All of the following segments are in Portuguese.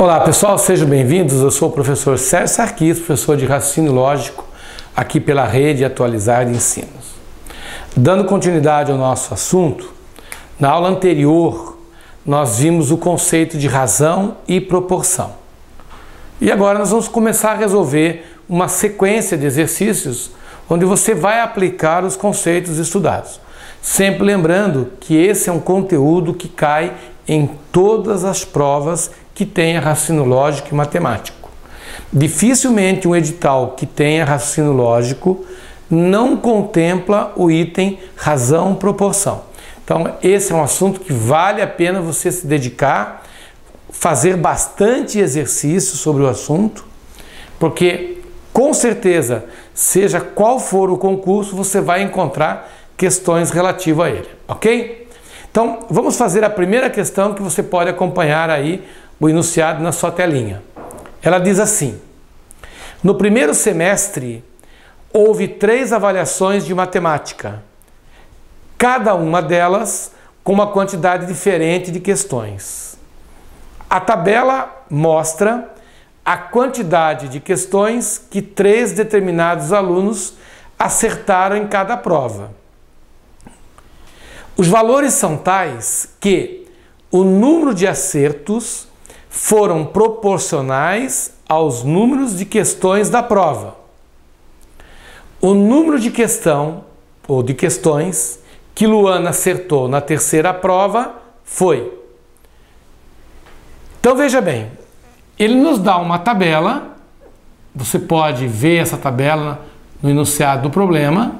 Olá pessoal, sejam bem-vindos. Eu sou o professor Sérgio Sarquis, professor de raciocínio lógico aqui pela Rede Atualizar de Ensinos. Dando continuidade ao nosso assunto, na aula anterior nós vimos o conceito de razão e proporção. E agora nós vamos começar a resolver uma sequência de exercícios onde você vai aplicar os conceitos estudados. Sempre lembrando que esse é um conteúdo que cai em todas as provas que tenha raciocínio lógico e matemático. Dificilmente um edital que tenha raciocínio lógico não contempla o item razão-proporção. Então esse é um assunto que vale a pena você se dedicar, fazer bastante exercício sobre o assunto, porque com certeza, seja qual for o concurso, você vai encontrar questões relativas a ele, ok? Então vamos fazer a primeira questão que você pode acompanhar aí o enunciado na sua telinha. Ela diz assim: no primeiro semestre houve 3 avaliações de matemática, cada uma delas com uma quantidade diferente de questões. A tabela mostra a quantidade de questões que 3 determinados alunos acertaram em cada prova. Os valores são tais que o número de acertos foram proporcionais aos números de questões da prova. O número de questões que Luana acertou na terceira prova foi. Então veja bem, ele nos dá uma tabela, você pode ver essa tabela no enunciado do problema,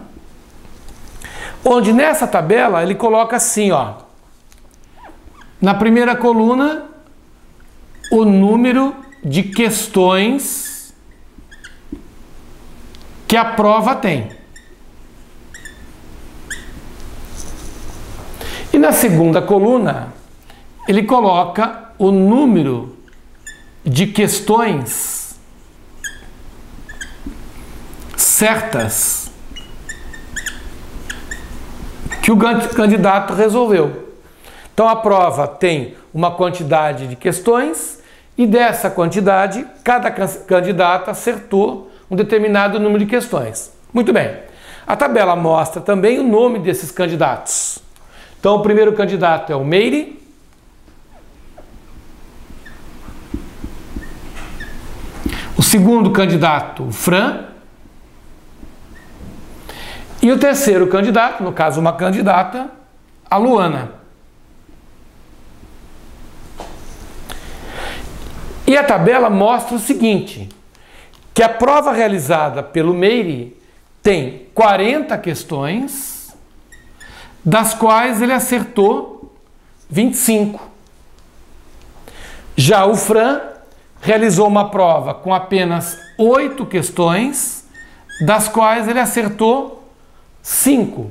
onde nessa tabela ele coloca assim, ó, na primeira coluna, o número de questões que a prova tem. E na segunda coluna, ele coloca o número de questões certas que o candidato resolveu. Então a prova tem uma quantidade de questões e dessa quantidade cada candidato acertou um determinado número de questões. Muito bem. A tabela mostra também o nome desses candidatos. Então o primeiro candidato é o Meire. O segundo candidato, o Fran. E o terceiro candidato, no caso uma candidata, a Luana. E a tabela mostra o seguinte, que a prova realizada pelo Meire tem 40 questões, das quais ele acertou 25. Já o Fran realizou uma prova com apenas 8 questões, das quais ele acertou 5.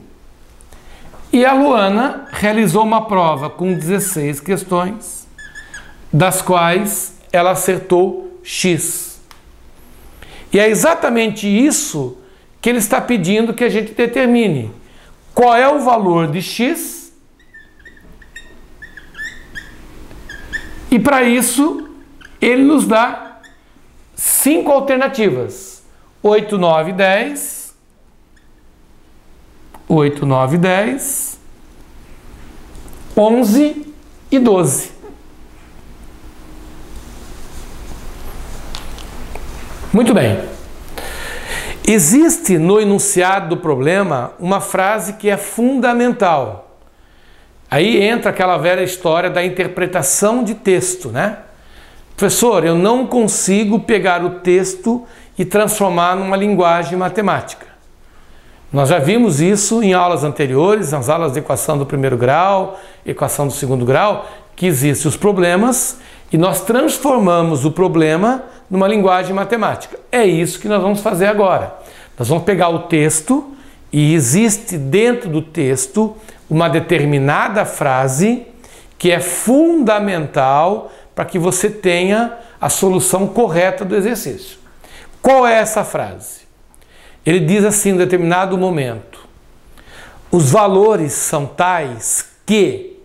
E a Luana realizou uma prova com 16 questões, das quais ela acertou X. E é exatamente isso que ele está pedindo que a gente determine. Qual é o valor de X? E para isso, ele nos dá 5 alternativas. 8, 9, 10. 8, 9, 10. 11 e 12. Muito bem. Existe no enunciado do problema uma frase que é fundamental. Aí entra aquela velha história da interpretação de texto, né? Professor, eu não consigo pegar o texto e transformar numa linguagem matemática. Nós já vimos isso em aulas anteriores, nas aulas de equação do primeiro grau, equação do segundo grau, que existem os problemas e nós transformamos o problema numa linguagem matemática. É isso que nós vamos fazer agora. Nós vamos pegar o texto e existe dentro do texto uma determinada frase que é fundamental para que você tenha a solução correta do exercício. Qual é essa frase? Ele diz assim em determinado momento: os valores são tais que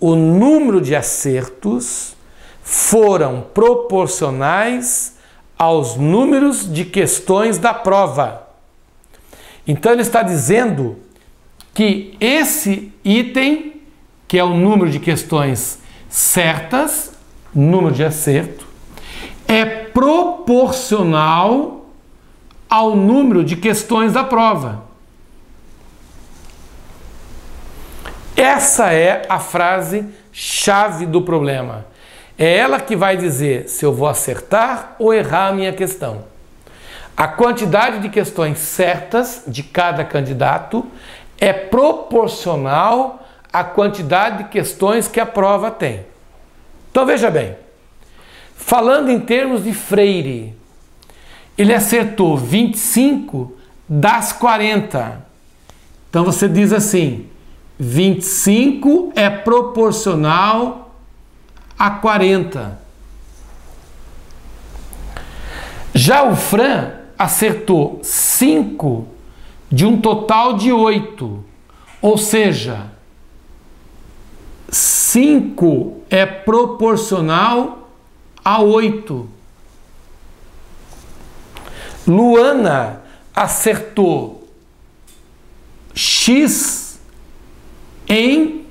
o número de acertos foram proporcionais aos números de questões da prova. Então ele está dizendo que esse item, que é o número de questões certas, número de acerto, é proporcional ao número de questões da prova. Essa é a frase chave do problema. É ela que vai dizer se eu vou acertar ou errar a minha questão. A quantidade de questões certas de cada candidato é proporcional à quantidade de questões que a prova tem. Então veja bem, falando em termos de Freire, ele acertou 25 das 40. Então você diz assim, 25 é proporcional a 40. Já o Fran acertou 5 de um total de 8. Ou seja, 5 é proporcional a 8. Luana acertou X em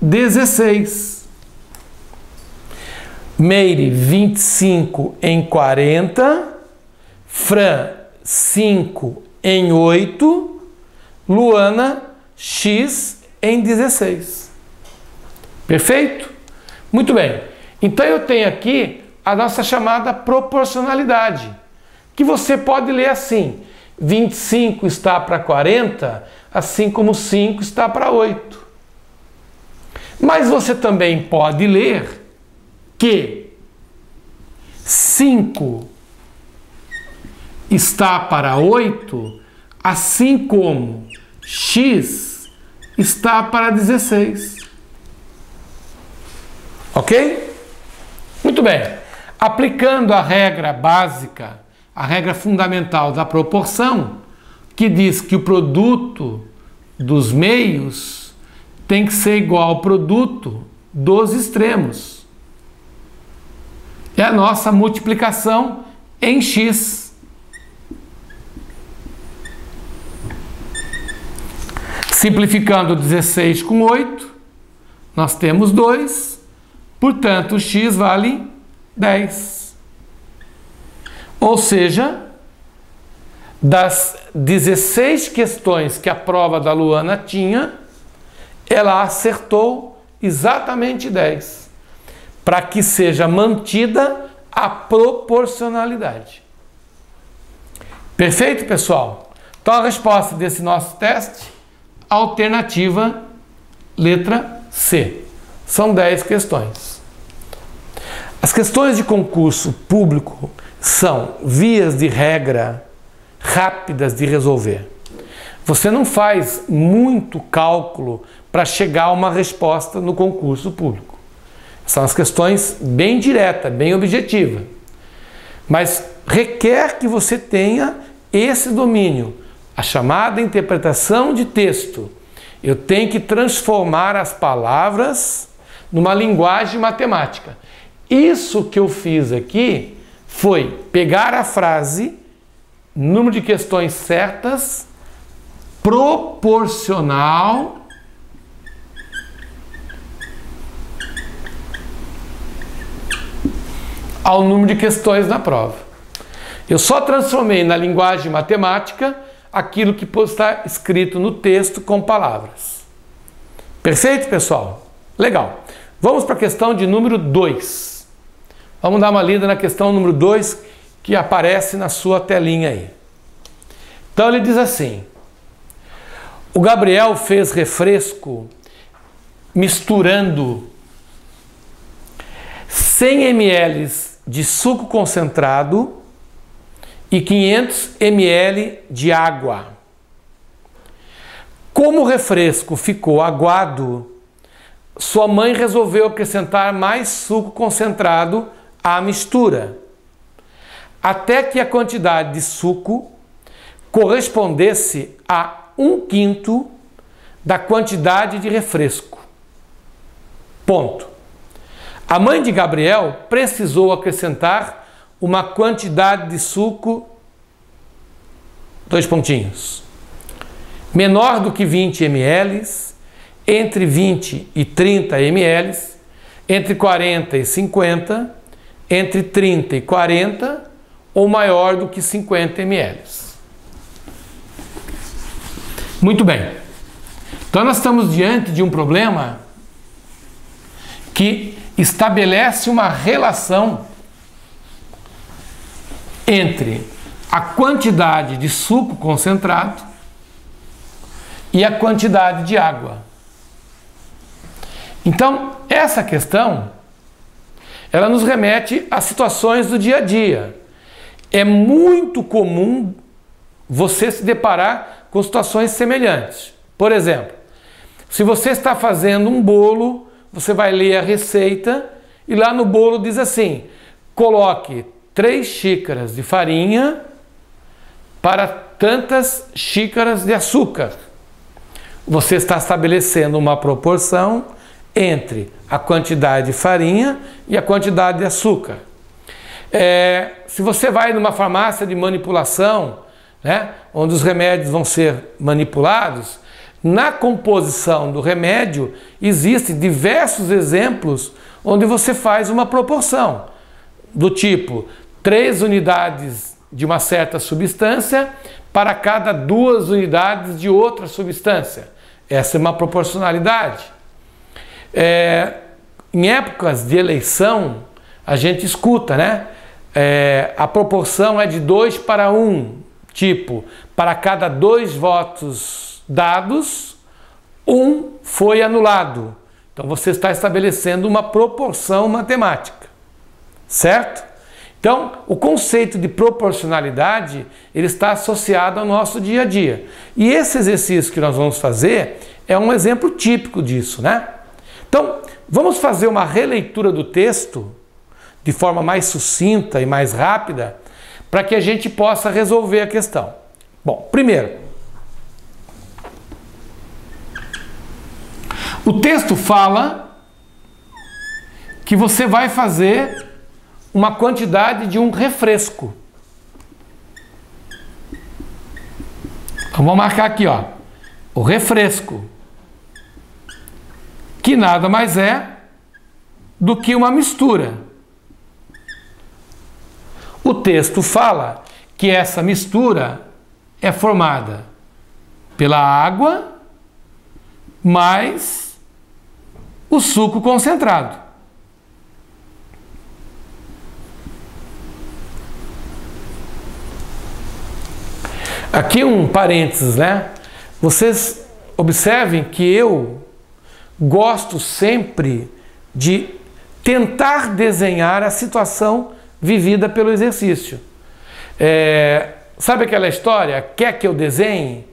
16. Meire, 25 em 40. Fran, 5 em 8. Luana, X em 16. Perfeito? Muito bem. Então eu tenho aqui a nossa chamada proporcionalidade, que você pode ler assim: 25 está para 40, assim como 5 está para 8. Mas você também pode ler que 5 está para 8, assim como X está para 16. Ok? Muito bem. Aplicando a regra básica, a regra fundamental da proporção, que diz que o produto dos meios tem que ser igual ao produto dos extremos. É a nossa multiplicação em X. Simplificando 16 com 8, nós temos 2, portanto, X vale 10. Ou seja, das 16 questões que a prova da Luana tinha, ela acertou exatamente 10, para que seja mantida a proporcionalidade. Perfeito, pessoal? Então a resposta desse nosso teste, alternativa letra C. São 10 questões. As questões de concurso público são vias de regra rápidas de resolver. Você não faz muito cálculo para chegar a uma resposta no concurso público. São as questões bem diretas, bem objetivas. Mas requer que você tenha esse domínio, a chamada interpretação de texto. Eu tenho que transformar as palavras numa linguagem matemática. Isso que eu fiz aqui foi pegar a frase, número de questões certas, proporcional ao número de questões na prova. Eu só transformei na linguagem matemática aquilo que está escrito no texto com palavras. Perfeito, pessoal? Legal. Vamos para a questão de número 2. Vamos dar uma lida na questão número 2, que aparece na sua telinha aí. Então ele diz assim: o Gabriel fez refresco misturando 100 ml de suco concentrado e 500 ml de água. Como o refresco ficou aguado, sua mãe resolveu acrescentar mais suco concentrado à mistura, até que a quantidade de suco correspondesse a 1/5 da quantidade de refresco. Ponto. A mãe de Gabriel precisou acrescentar uma quantidade de suco, menor do que 20 ml, entre 20 e 30 ml, entre 40 e 50, entre 30 e 40 ou maior do que 50 ml. Muito bem. Então nós estamos diante de um problema que estabelece uma relação entre a quantidade de suco concentrado e a quantidade de água. Então, essa questão, ela nos remete a situações do dia a dia. É muito comum você se deparar com situações semelhantes. Por exemplo, se você está fazendo um bolo, você vai ler a receita e lá no bolo diz assim: coloque 3 xícaras de farinha para tantas xícaras de açúcar. Você está estabelecendo uma proporção entre a quantidade de farinha e a quantidade de açúcar. Se você vai numa farmácia de manipulação, né, onde os remédios vão ser manipulados, na composição do remédio existem diversos exemplos onde você faz uma proporção, do tipo 3 unidades de uma certa substância para cada 2 unidades de outra substância. Essa é uma proporcionalidade. Em épocas de eleição, a gente escuta, né? A proporção é de 2 para 1, tipo, para cada 2 votos dados, 1 foi anulado. Então você está estabelecendo uma proporção matemática, certo? Então, o conceito de proporcionalidade, ele está associado ao nosso dia a dia. E esse exercício que nós vamos fazer é um exemplo típico disso, né? Então, vamos fazer uma releitura do texto de forma mais sucinta e mais rápida para que a gente possa resolver a questão. Bom, primeiro, o texto fala que você vai fazer uma quantidade de um refresco. Então, vamos marcar aqui, ó, o refresco, que nada mais é do que uma mistura. O texto fala que essa mistura é formada pela água mais o suco concentrado. Aqui um parênteses, né? Vocês observem que eu gosto sempre de tentar desenhar a situação vivida pelo exercício. Sabe aquela história, quer que eu desenhe?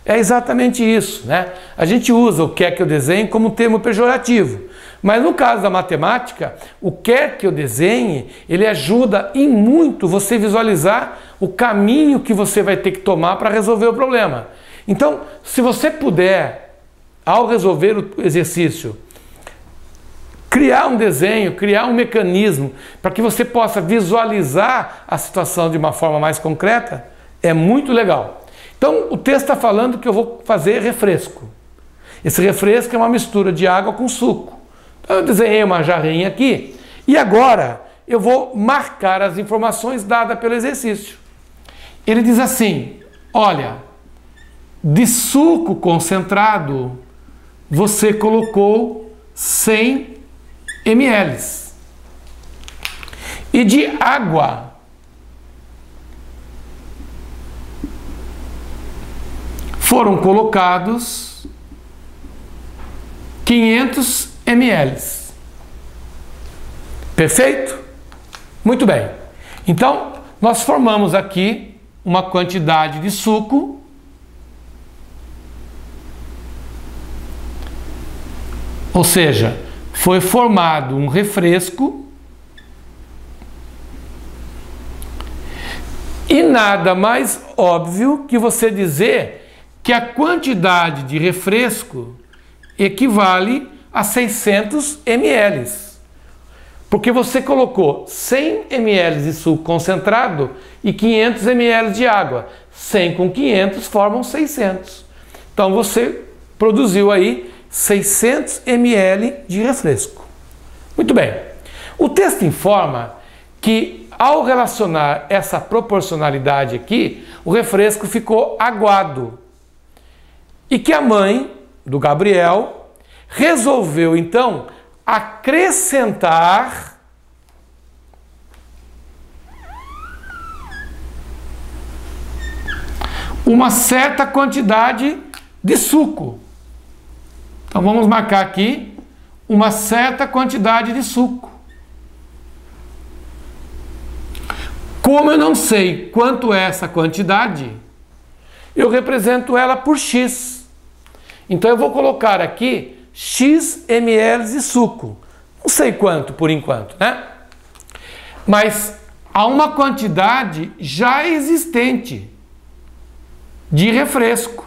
É exatamente isso, né? A gente usa o quer que eu desenhe como termo pejorativo, mas no caso da matemática, o quer que eu desenhe, ele ajuda em muito você visualizar o caminho que você vai ter que tomar para resolver o problema. Então, se você puder, ao resolver o exercício, criar um desenho, criar um mecanismo para que você possa visualizar a situação de uma forma mais concreta, é muito legal. Então, o texto está falando que eu vou fazer refresco. Esse refresco é uma mistura de água com suco. Então, eu desenhei uma jarrinha aqui e agora eu vou marcar as informações dadas pelo exercício. Ele diz assim: olha, de suco concentrado você colocou 100 ml e de água foram colocados 500 ml. Perfeito? Muito bem. Então, nós formamos aqui uma quantidade de suco ou seja, foi formado um refresco e nada mais óbvio que você dizer que a quantidade de refresco equivale a 600 ml. Porque você colocou 100 ml de suco concentrado e 500 ml de água. 100 com 500 formam 600. Então você produziu aí 600 ml de refresco. Muito bem. O texto informa que ao relacionar essa proporcionalidade aqui, o refresco ficou aguado. E que a mãe do Gabriel resolveu então acrescentar uma certa quantidade de suco. Então vamos marcar aqui uma certa quantidade de suco. Como eu não sei quanto é essa quantidade, eu represento ela por X. Então eu vou colocar aqui X ml de suco. Não sei quanto por enquanto, né? Mas há uma quantidade já existente de refresco.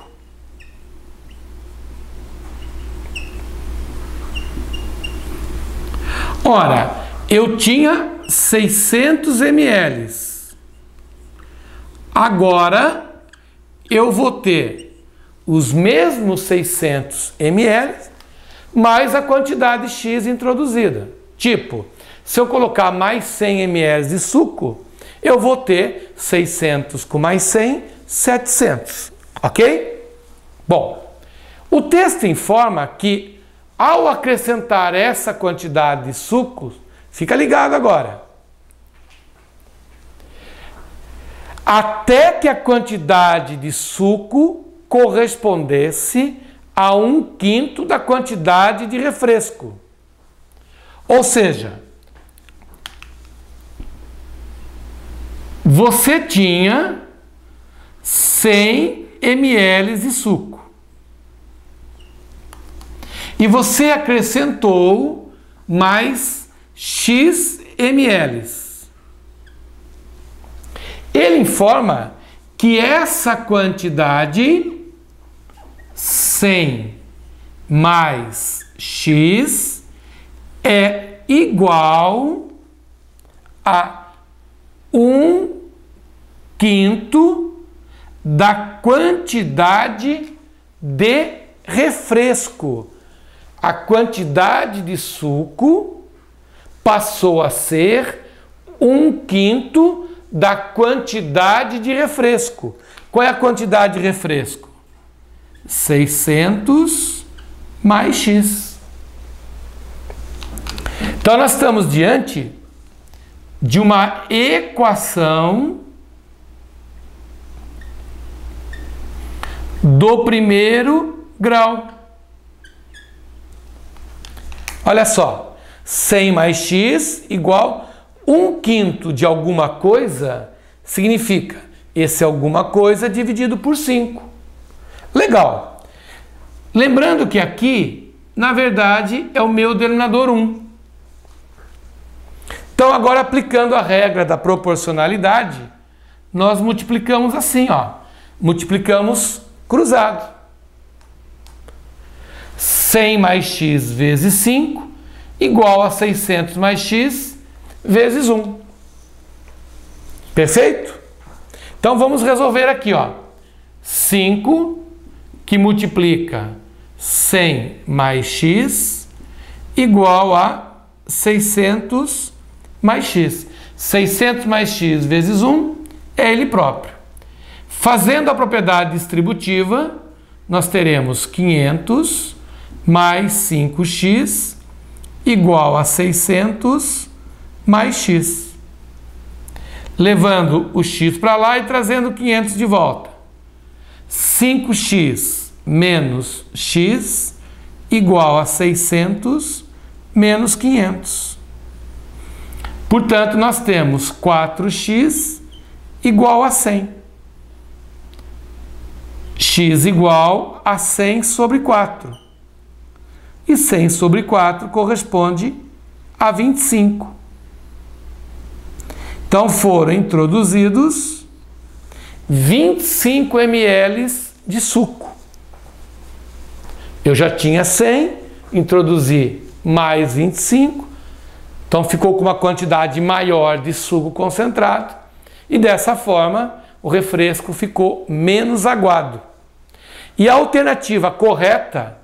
Ora, eu tinha 600 ml. Agora eu vou ter os mesmos 600 ml mais a quantidade X introduzida. Tipo, se eu colocar mais 100 ml de suco, eu vou ter 600 com mais 100, 700. Ok? Bom, o texto informa que ao acrescentar essa quantidade de suco, fica ligado agora, até que a quantidade de suco correspondesse a 1/5 da quantidade de refresco. Ou seja, você tinha 100 ml de suco e você acrescentou mais X ml. Ele informa que essa quantidade 100 mais X é igual a 1/5 da quantidade de refresco. A quantidade de suco passou a ser 1/5 da quantidade de refresco. Qual é a quantidade de refresco? 600 mais X. Então nós estamos diante de uma equação do primeiro grau. Olha só, 100 mais X igual 1/5 de alguma coisa significa esse alguma coisa dividido por 5. Legal. Lembrando que aqui, na verdade, é o meu denominador 1. Então, agora aplicando a regra da proporcionalidade, nós multiplicamos assim, ó. Multiplicamos cruzado. 100 mais X vezes 5 igual a 600 mais X vezes 1. Perfeito? Então vamos resolver aqui, ó. 5 que multiplica 100 mais X igual a 600 mais X. 600 mais X vezes 1 é ele próprio. Fazendo a propriedade distributiva, nós teremos 500 mais 5x igual a 600 mais x. Levando o x para lá e trazendo 500 de volta. 5x menos x igual a 600 menos 500. Portanto, nós temos 4x igual a 100. X igual a 100 sobre 4. E 100 sobre 4 corresponde a 25. Então foram introduzidos 25 ml de suco. Eu já tinha 100, introduzi mais 25, Então ficou com uma quantidade maior de suco concentrado e dessa forma o refresco ficou menos aguado. E a alternativa correta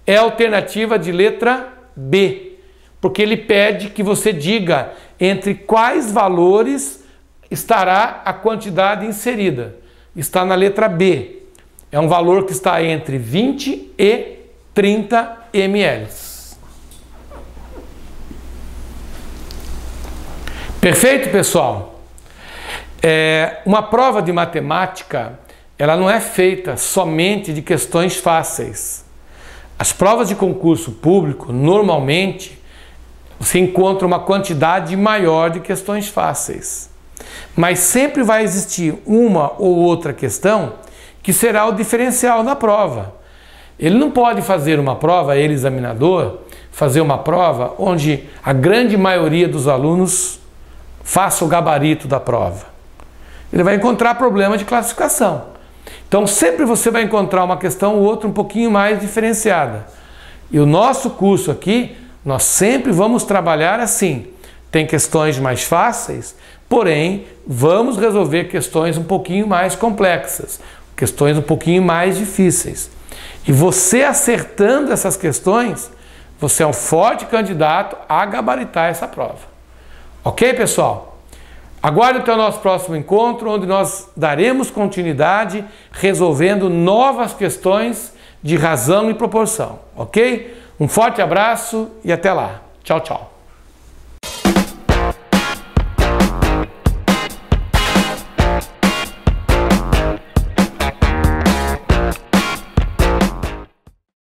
é a alternativa de letra B, porque ele pede que você diga entre quais valores estará a quantidade inserida. Está na letra B. É um valor que está entre 20 e 30 ml. Perfeito, pessoal? Uma prova de matemática, ela não é feita somente de questões fáceis. As provas de concurso público, normalmente, você encontra uma quantidade maior de questões fáceis. Mas sempre vai existir uma ou outra questão que será o diferencial na prova. Ele não pode fazer uma prova, ele, examinador, fazer uma prova onde a grande maioria dos alunos faça o gabarito da prova. Ele vai encontrar problema de classificação. Então sempre você vai encontrar uma questão ou outra um pouquinho mais diferenciada. E o nosso curso aqui, nós sempre vamos trabalhar assim. Tem questões mais fáceis, porém vamos resolver questões um pouquinho mais complexas, questões um pouquinho mais difíceis. E você acertando essas questões, você é um forte candidato a gabaritar essa prova. Ok, pessoal? Aguarde até o nosso próximo encontro, onde nós daremos continuidade resolvendo novas questões de razão e proporção, ok? Um forte abraço e até lá. Tchau, tchau.